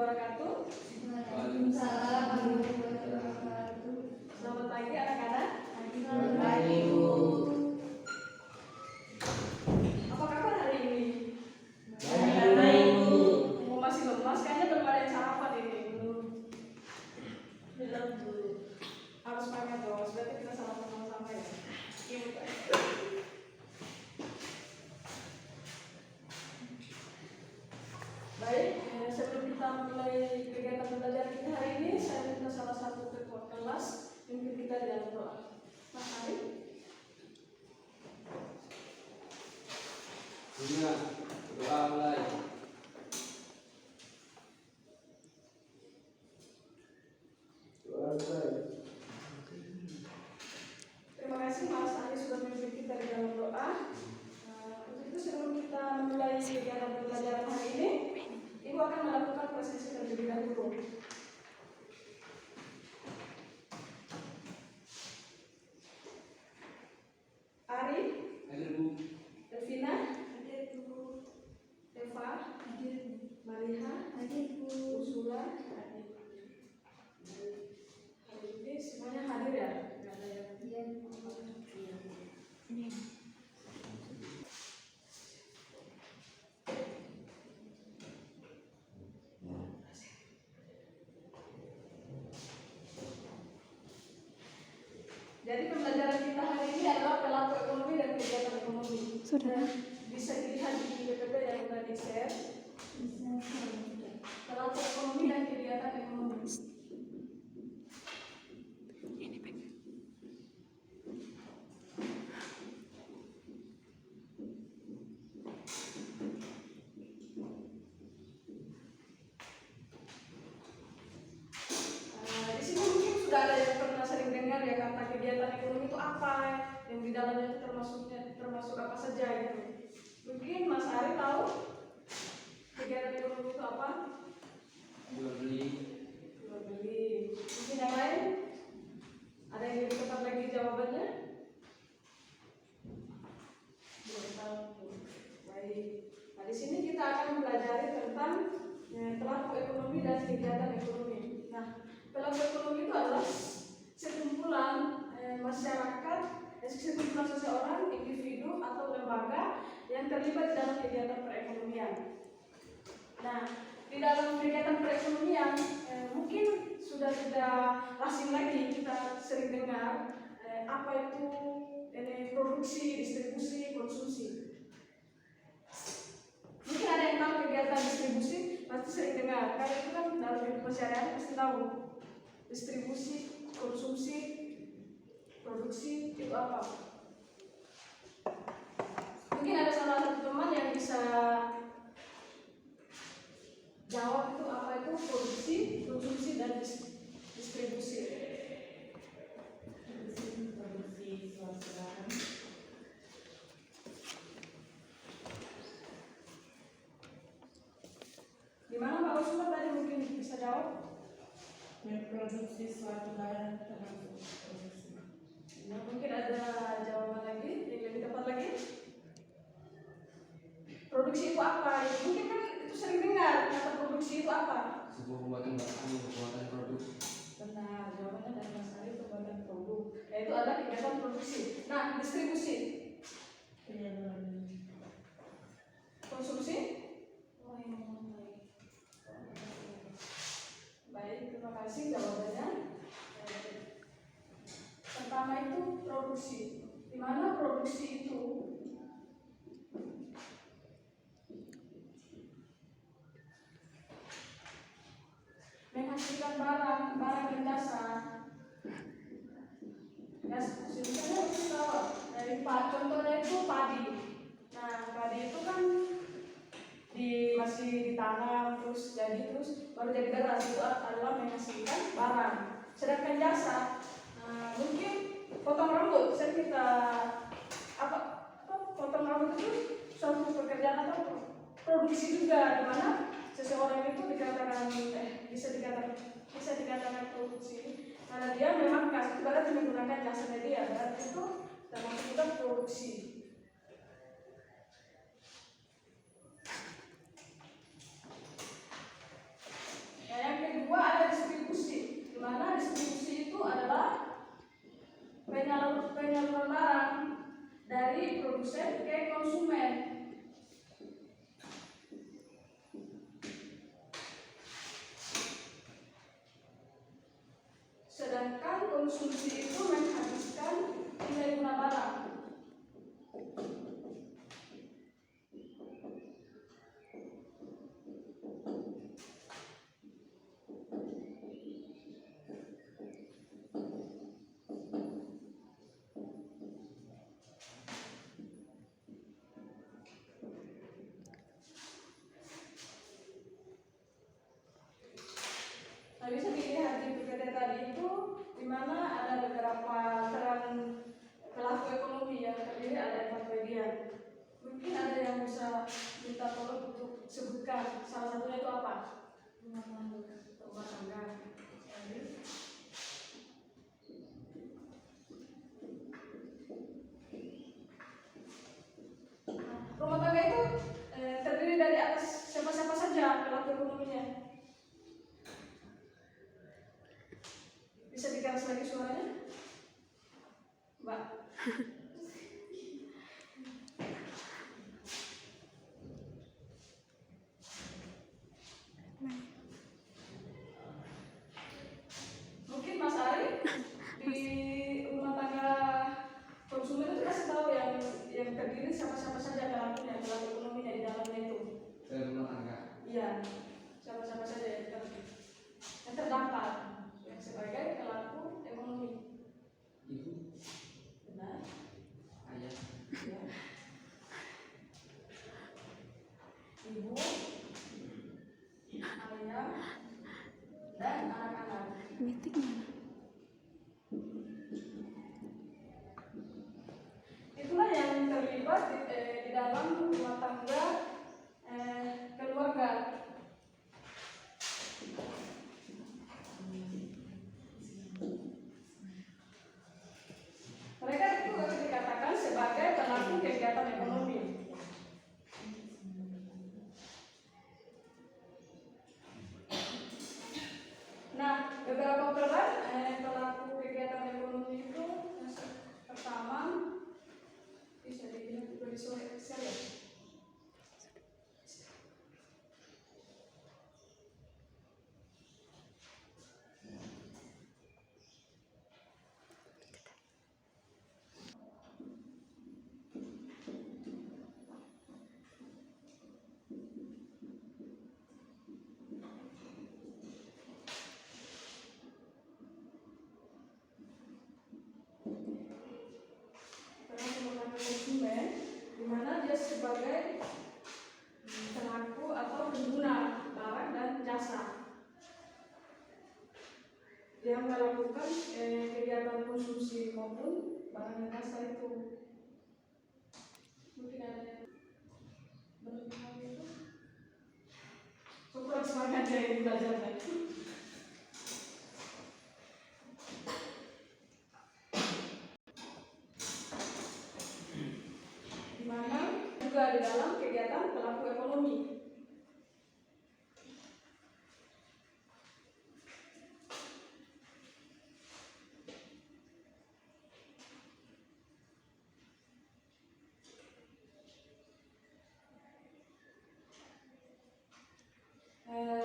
wabarakatuh. Waalaikumsalam warahmatullahi wabarakatuh. Selamat pagi anak-anak. Selamat pagi, Bu. Apa kabar hari ini? Baik, Bu. Masih lemas, kayaknya belum ada yang sarapan ini. Belum, Bu. Harus pakai dos, berarti kita sarapan sama-sama ya. Baik, sebelum kita mulai kegiatan belajar kita hari ini, saya minta salah satu ketua kelas pimpin kita dalam doa. Mas Ari. Bunga, doa mulai. Doa mulai. Terima kasih Mas Ari sudah memimpin kita di dalam doa. Untuk itu sebelum kita memulai kegiatan pembelajaran hari ini, Ibu akan melakukan prosesi terlebih dahulu. Ari, Hadir, Bu. Devina, Eva, Mariha, Ursula, hari ini semuanya hadir ya? Nggak ada yang Jadi pembelajaran kita hari ini adalah pelaku ekonomi dan kegiatan ekonomi. Sudah. Bisa dilihat di PPT yang sudah di-share. Pelaku ekonomi dan kegiatan ekonomi. Di sini mungkin sudah ada yang pernah sering dengar ya kata kegiatan ekonomi itu apa, yang di dalamnya itu termasuk apa saja gitu. Mungkin Mas Ari tahu kegiatan ekonomi itu apa? Jual beli. Jual beli. Mungkin yang lain? Ada yang lebih tepat lagi jawabannya? Belum tahu. Baik. Nah, di sini kita akan mempelajari tentang pelaku ekonomi dan kegiatan ekonomi. Nah, pelaku ekonomi itu adalah sekumpulan masyarakat, sekumpulan seseorang, individu atau lembaga yang terlibat dalam kegiatan perekonomian. Nah, di dalam kegiatan perekonomian mungkin sudah tidak asing lagi kita sering dengar apa itu produksi, distribusi, konsumsi. Mungkin ada yang tahu kegiatan distribusi, pasti sering dengar. Karena itu kan dalam kehidupan sehari-hari pasti tahu distribusi, konsumsi, produksi itu apa. Mungkin ada salah satu teman yang bisa jawab itu apa itu produksi, konsumsi, dan distribusi. Produksi suatu barang. Gimana Pak Usman tadi mungkin bisa jawab? Memproduksi suatu barang termasuk produksi. Nah, mungkin ada jawaban lagi yang lebih tepat lagi. Produksi itu apa? Mungkin kan itu sering dengar kata produksi itu apa? Sebuah pembuatan barang, pembuatan produk. Benar, jawabannya dari Mas Ari pembuatan produk. Yaitu adalah kegiatan produksi. Nah, distribusi, konsumsi. Baik, terima kasih jawabannya. Pertama itu produksi. Di mana produksi itu menghasilkan barang dan jasa. Ya, misalnya kita dari contohnya itu padi. Nah, padi itu kan masih ditanam terus baru jadi beras, itu adalah menghasilkan barang. Sedangkan jasa, mungkin potong rambut, saya kita potong rambut itu suatu pekerjaan atau produksi juga, di mana seseorang itu bisa dikatakan produksi karena dia memang berarti menggunakan jasa media, berarti itu termasuk juga produksi. produsen ke konsumen. Sedangkan konsumsi itu menghabiskan nilai guna barang. Nah, bisa dilihat di PPT tadi itu di mana ada beberapa peran pelaku ekonomi yang terdiri ada 4 bagian. Mungkin ada yang bisa minta tolong untuk sebutkan salah satunya itu apa? Rumah tangga. Rumah tangga itu terdiri dari atas siapa-siapa saja pelaku ekonominya. Bisa dikeras lagi suaranya, Mbak? Mungkin Mas Ari di rumah tangga konsumen itu kasih tahu yang terdiri siapa-siapa saja pelakunya, pelaku ekonominya di dalamnya itu. Rumah tangga. Iya, siapa-siapa saja yang terdaftar yang sebagai pelaku ekonomi. Ibu, Benar? ayah, Ya. Ibu, ayah, dan anak-anak. Meeting mana? Itulah yang terlibat di dalam rumah tangga keluarga. Mereka itu dikatakan sebagai pelaku kegiatan ekonomi. Nah, beberapa peran pelaku kegiatan ekonomi itu pertama bisa dilihat juga di slide Excel ya. Peran pelaku konsumen di mana dia sebagai pelaku atau pengguna barang dan jasa. Dia melakukan kegiatan konsumsi maupun barang dan jasa itu. Mungkin ada yang bertanya itu. Kurang semangat ya yang belajarnya. Di mana juga di dalam kegiatan pelaku ekonomi.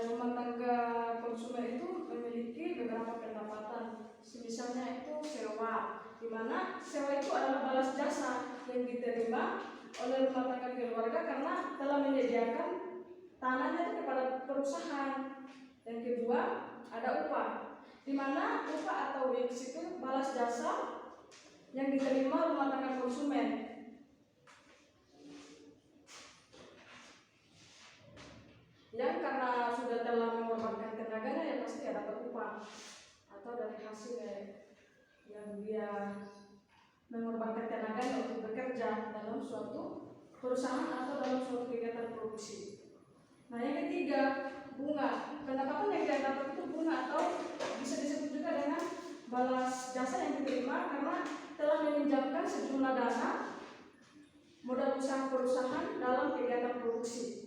Rumah tangga konsumen itu memiliki beberapa pendapatan. Misalnya itu sewa, di mana sewa itu adalah balas jasa yang diterima oleh rumah tangga keluarga karena telah menyediakan tanahnya itu kepada perusahaan. Yang kedua ada upah, di mana upah atau wage itu balas jasa yang diterima rumah tangga konsumen. Yang karena sudah telah mengorbankan tenaganya ya pasti ada dapat upah atau dari hasil yang dia mengorbankan tenaganya untuk bekerja dalam suatu perusahaan atau dalam suatu kegiatan produksi. Nah yang ketiga bunga, pendapatan yang dia dapat itu bunga atau bisa disebut juga dengan balas jasa yang diterima karena telah meminjamkan sejumlah dana modal usaha perusahaan dalam kegiatan produksi.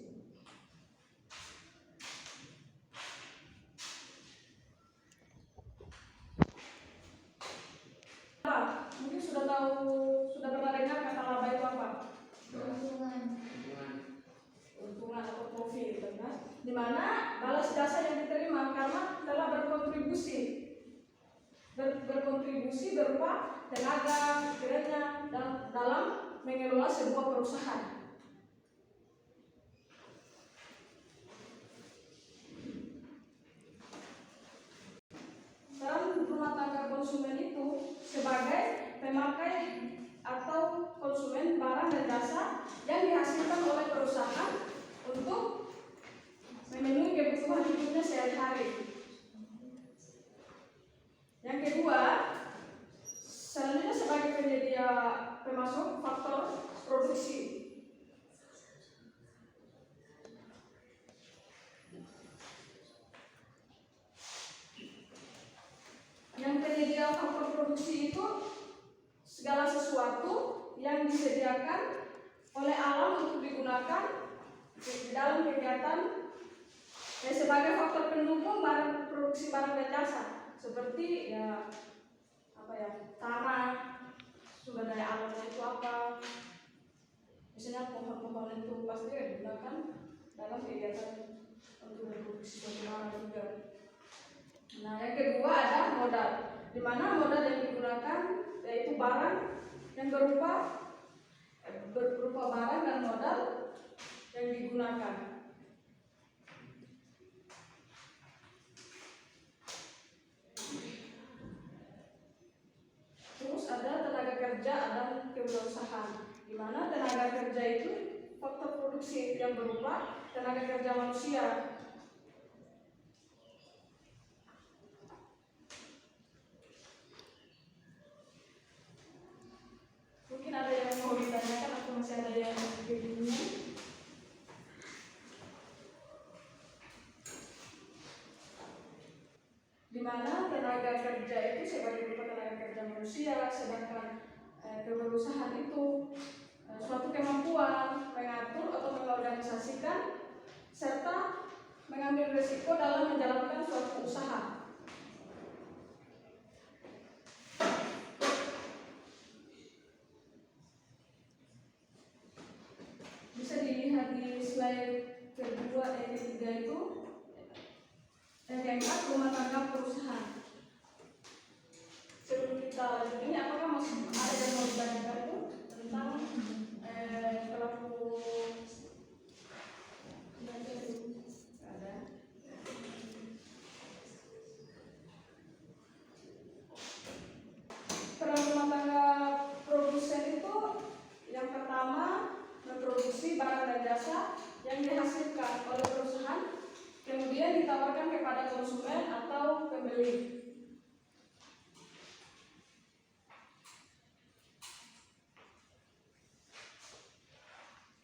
Mungkin sudah pernah dengar kata laba itu apa? di mana balas jasa yang diterima karena telah berkontribusi berupa tenaga pikirannya dalam mengelola sebuah perusahaan. Peran rumah tangga konsumen itu sebagai pemakai atau konsumen barang dan jasa yang dihasilkan oleh perusahaan untuk memenuhi kebutuhan hidupnya sehari-hari. Yang kedua, selanjutnya sebagai penyedia pemasok faktor produksi. Yang penyedia faktor produksi itu segala sesuatu yang disediakan oleh alam untuk digunakan di dalam kegiatan sebagai faktor pendukung barang produksi barang dan jasa, seperti tanah, sumber daya alamnya itu apa, misalnya pohon-pohon itu pasti digunakan dalam kegiatan untuk berproduksi suatu barang juga. Nah, yang kedua ada modal, di mana modal yang digunakan yaitu barang yang berupa barang dan modal yang digunakan. Terus ada tenaga kerja dan kewirausahaan, di mana tenaga kerja itu faktor produksi yang berupa tenaga kerja manusia. Mungkin ada yang mau ditanyakan atau masih ada yang kebingungan? Di mana tenaga kerja itu sebagai berupa tenaga kerja manusia, sedangkan kewirausahaan itu suatu kemampuan mengatur atau mengorganisasikan serta mengambil risiko dalam menjalankan suatu usaha. Bisa dilihat di slide ketiga itu. Yang keempat, rumah tangga perusahaan. Sebelum kita lanjut ini, apakah masih ada yang mau ditanyakan itu tentang pelaku? Ada. Peran rumah tangga produsen itu yang pertama memproduksi barang dan jasa yang dihasilkan oleh perusahaan, kemudian ditawarkan kepada konsumen atau pembeli.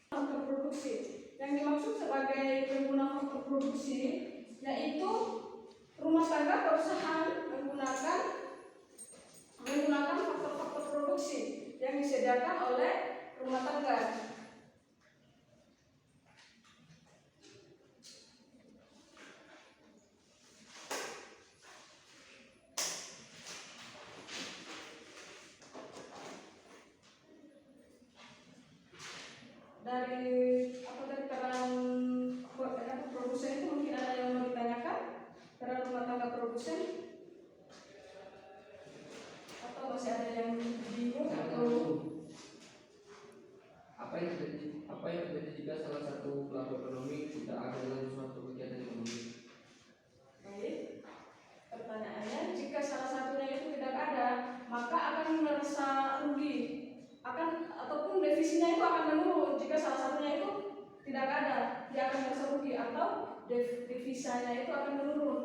Faktor produksi yang dimaksud sebagai pengguna faktor produksi yaitu rumah tangga perusahaan menggunakan faktor-faktor produksi yang disediakan oleh rumah tangga. Dari peran produsen itu mungkin ada yang mau ditanyakan, peran rumah tangga produsen, atau masih ada yang bingung atau apa yang terjadi jika salah satu pelaku ekonomi tidak ada dalam suatu kegiatan ekonomi? baik. Pertanyaannya, jika salah satunya itu tidak ada, maka akan merasa rugi, ataupun defisitnya itu akan menurun. Jika salah satunya itu tidak ada, dia akan merasa rugi atau devisanya itu akan menurun.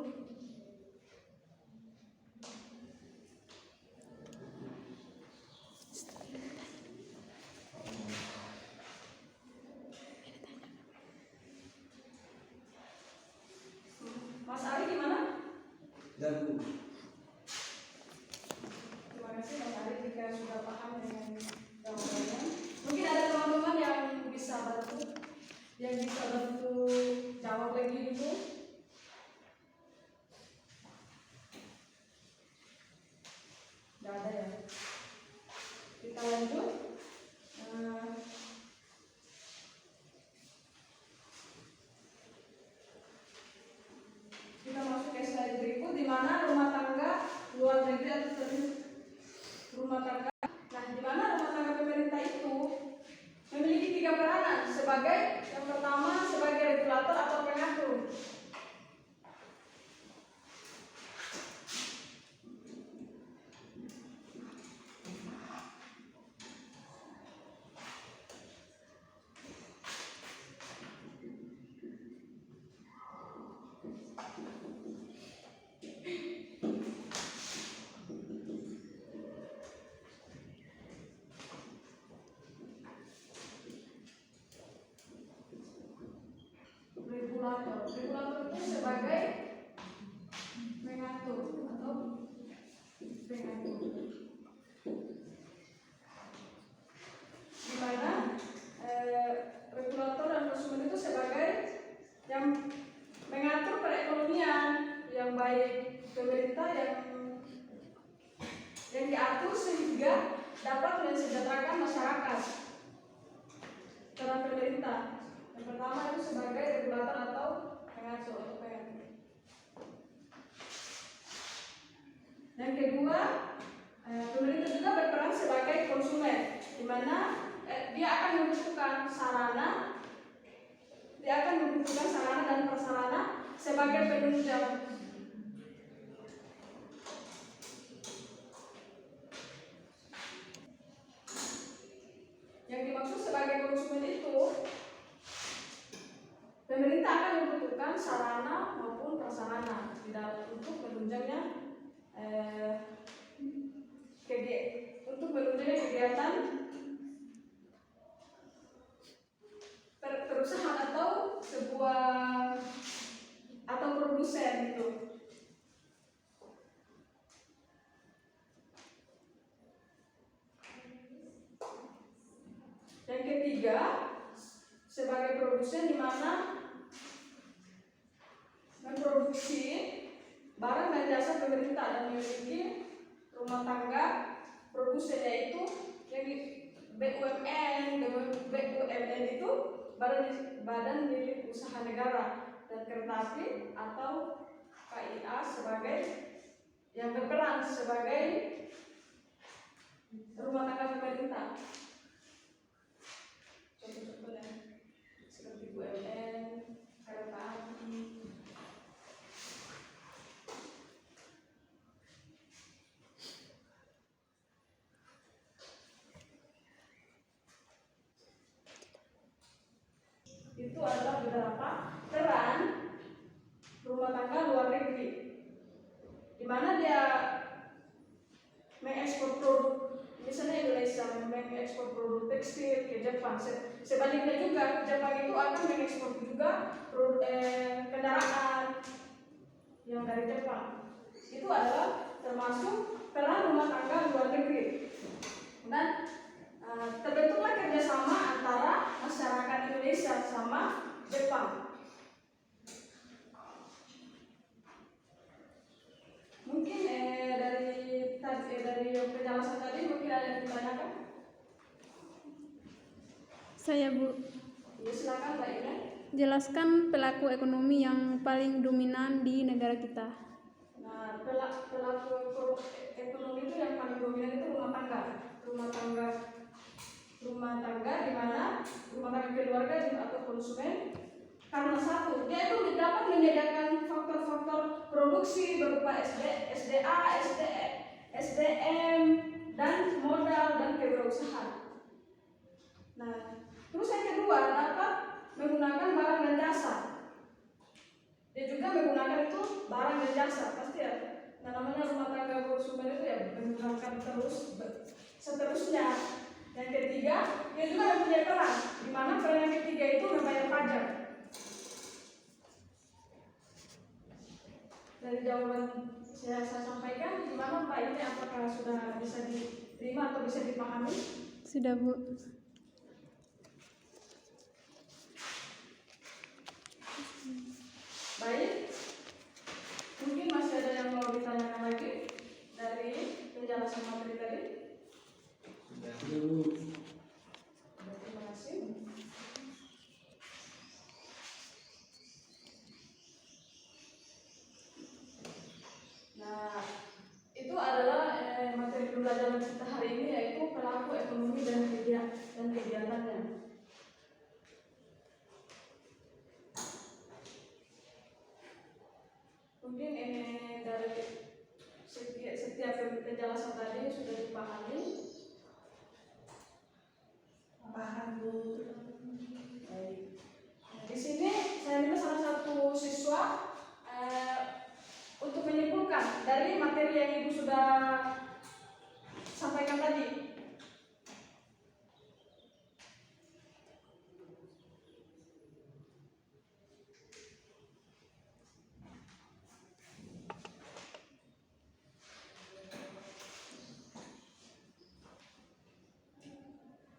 Mas Ari gimana? Dan Terima kasih Mas Ari jika sudah paham dengan jawabannya. Mungkin ada teman-teman yang bisa bantu jawab lagi dulu. Tidak ada ya. Kita lanjut. rumah tangga. Nah, di mana rumah tangga pemerintah itu memiliki 3 peranan sebagai yang pertama sebagai regulator atau pengatur. Regulator itu sebagai mengatur atau pengatur. Di mana regulator dan konsumen itu sebagai yang mengatur perekonomian yang baik pemerintah yang diatur sehingga dapat mensejahterakan masyarakat. Peran pemerintah yang pertama itu sebagai regulator atau pengatur. Yang kedua, pemerintah juga berperan sebagai konsumen, di mana dia akan membutuhkan sarana dan prasarana sebagai penunjang. Yang dimaksud sebagai konsumen itu, pemerintah akan membutuhkan sarana maupun prasarana untuk menunjangnya kegiatan perusahaan atau produsen gitu. Yang ketiga, sebagai produsen di mana memproduksi barang dan jasa pemerintah dan memiliki rumah tangga produsen, yaitu yang di BUMN itu badan milik usaha negara, dan kereta api atau KIA sebagai yang berperan sebagai rumah tangga pemerintah. Contoh-contohnya seperti BUMN, kereta api. Itu adalah beberapa peran rumah tangga luar negeri, di mana dia mengekspor produk, misalnya Indonesia mengekspor produk tekstil ke Jepang. Sebaliknya juga Jepang itu akan mengekspor juga kendaraan yang dari Jepang. Itu adalah termasuk peran rumah tangga luar negeri. Dan terbentuklah kerjasama antara masyarakat Indonesia sama Jepang. Mungkin dari penjelasan tadi mungkin ada yang ditanyakan? Saya, Bu. Ya, silakan Mbak Ina. Jelaskan pelaku ekonomi yang paling dominan di negara kita. Nah, pelaku ekonomi itu yang paling dominan itu rumah tangga di mana rumah tangga keluarga atau konsumen, karena satu, dia itu dapat menyediakan faktor-faktor produksi berupa SDA, SDM, dan modal dan kewirausahaan. Nah, terus yang kedua dapat menggunakan barang dan jasa. Dia juga menggunakan itu barang dan jasa, pasti ya. Nah, namanya rumah tangga konsumen itu ya menggunakan seterusnya. Yang ketiga, dia juga mempunyai peran, di mana peran yang ketiga itu membayar pajak. Dari jawaban saya sampaikan, gimana Pak ini, apakah sudah bisa diterima atau bisa dipahami? Sudah, Bu. Baik, mungkin masih ada yang mau ditanyakan lagi dari penjelasan materi tadi? Terima kasih. Nah, itu adalah materi pembelajaran kita hari ini. ekonomi dan kegiatannya. Mungkin ini dari setiap penjelasan tadi sudah dipahami. Paham Bu. Baik. Di sini saya minta salah satu siswa untuk menyimpulkan dari materi yang Ibu sudah sampaikan tadi.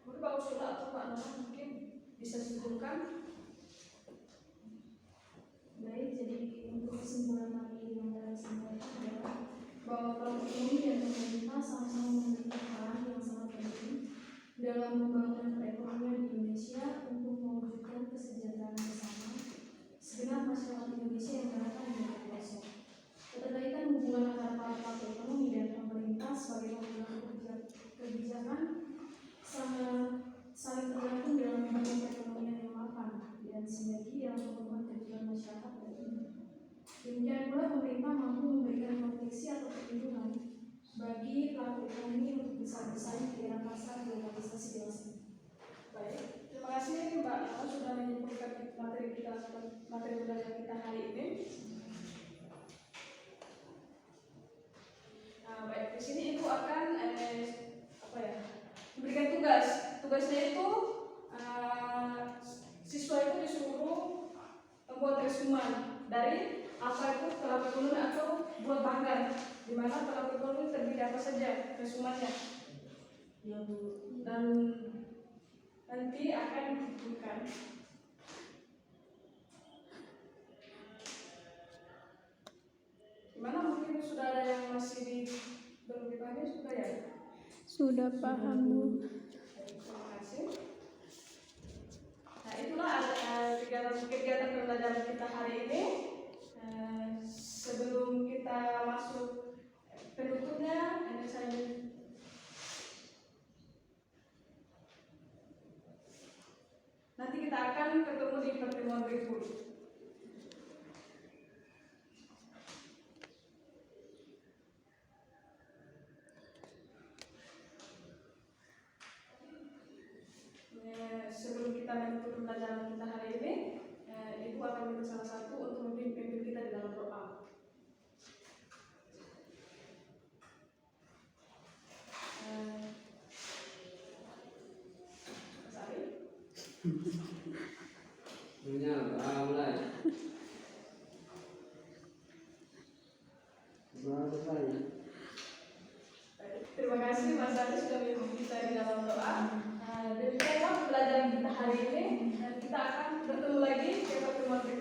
Mungkin Pak Ursula atau Pak Nona mungkin bisa simpulkan. Baik, jadi untuk kesimpulan materi yang telah disampaikan adalah bahwa pelaku ekonomi dan pemerintah sama-sama memiliki peran yang sangat penting dalam membangun perekonomian di Indonesia untuk mewujudkan kesejahteraan bersama segenap masyarakat Indonesia yang berada di negara pelosok. Keterkaitan hubungan antara para pelaku ekonomi dan pemerintah sebagai pemangku kebijakan saling tergantung dalam membangun perekonomian yang mapan dan sinergi dalam pemenuhan kebutuhan masyarakat dan umum. Demikian pula pemerintah mampu memberikan proteksi atau perlindungan bagi pelaku ekonomi untuk bisa bersaing di era pasar globalisasi dewasa. Baik, terima kasih Mbak Nona sudah menyimpulkan materi belajar kita hari ini. Nah, baik, di sini Ibu akan memberikan tugas. Tugasnya itu siswa itu disuruh membuat resumen dari apa itu pelaku ekonomi atau buat banggar, di mana pelaku ekonomi terdiri apa saja resumennya. Ya Bu. Dan nanti akan ditentukan. Gimana, mungkin sudah ada yang masih belum dipahami sudah ya? Sudah paham Bu. Terima kasih. Nah, itulah kegiatan pembelajaran kita hari ini. Sebelum kita masuk penutupnya, ini saya nanti kita akan ketemu di pertemuan berikut. Sebelum kita menutup pembelajaran kita hari ini, Ibu akan minta salah satu untuk memimpin kita di dalam doa. Mas Ari? Mulai. Terima kasih Mas Ari sudah memimpin kita di dalam doa. Demikianlah pembelajaran kita hari ini, dan kita akan bertemu lagi di pertemuan berikutnya.